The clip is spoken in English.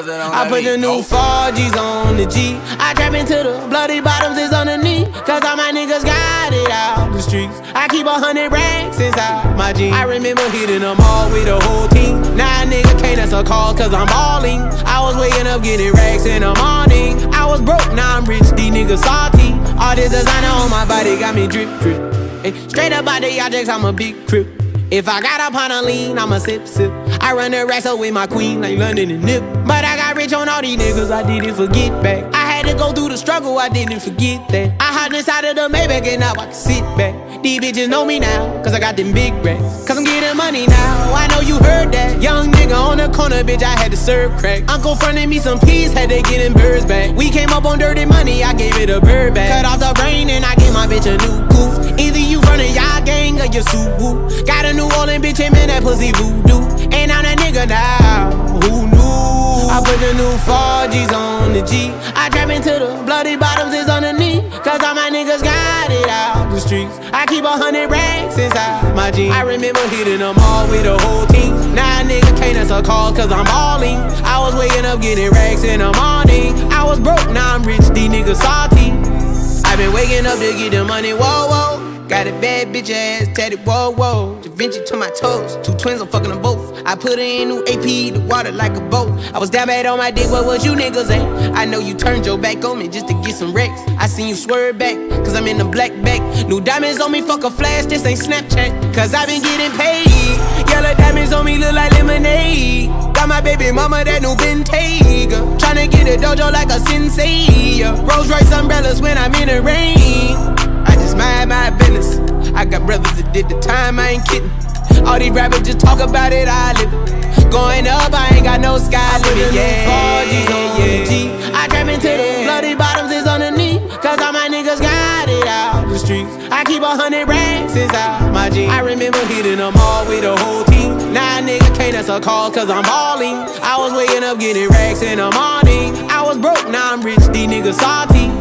I put the new 4Gs on the G. I trap into the bloody bottoms is underneath. Cause all my niggas got it out the streets. I keep 100 racks inside my jeans. I remember hitting them all with the whole team. Now a nigga can't answer calls cause I'm balling. I was waking up getting racks in the morning. I was broke, now I'm rich, these niggas salty. All this designer on my body got me drip, drip. Ay, straight up out the objects, I'm a big crip. If I got up on a lean, I'ma sip, sip. I run the racks up with my queen like London and Nip. But I got rich on all these niggas, I didn't forget back. I had to go through the struggle, I didn't forget that. I hopped inside of the Maybach and now I can sit back. These bitches know me now, cause I got them big racks. Cause I'm getting money now, I know you heard that. Young nigga on the corner, bitch, I had to serve crack. Uncle fronted me some peas, had to get them birds back. We came up on dirty money, I gave it a bird back. Cut off the brain and I gave my bitch a new goof. Either you running y'all gang or you Suwu. Got a New Orleans bitch and man, that pussy voodoo. And I'm that nigga now, who knew? I put the new 4Gs on the G. I trap into the bloody bottoms is underneath. Cause all my niggas got it out the streets. I keep 100 racks inside my jeans. I remember hitting them all with the whole team. Now a nigga can't answer calls cause I'm balling. I was waking up getting racks in the morning. I was broke, now I'm rich, these niggas salty. I been waking up to get the money, whoa, whoa. Got a bad bitch ass tatted, whoa, whoa. Da Vinci to my toes, 2 twins, I'm fucking them both. I put her in new AP, the water like a boat. I was down bad on my dick, what was you niggas at? I know you turned your back on me just to get some wrecks. I seen you swerve back, cause I'm in the black back. New diamonds on me, fuck a flash, this ain't Snapchat. Cause I been getting paid. Yellow diamonds on me look like lemonade. Got my baby mama that new Bentayga. Tryna get a dojo like a sensei. Rolls Royce umbrellas when I'm in the rain. I just mind my business. I got brothers that did the time, I ain't kidding. All these rappers just talk about it, I live it. Going up, I ain't got no sky limit. Yeah, 4Gs on the G. I trap into the bloody bottoms is underneath. Cause all my niggas got it out the streets. I keep 100 racks inside my jeans. I remember hitting them all with the whole team. Now a nigga can't answer calls cause I'm balling. I was waking up getting racks in the morning. I was broke, now I'm rich, these niggas salty.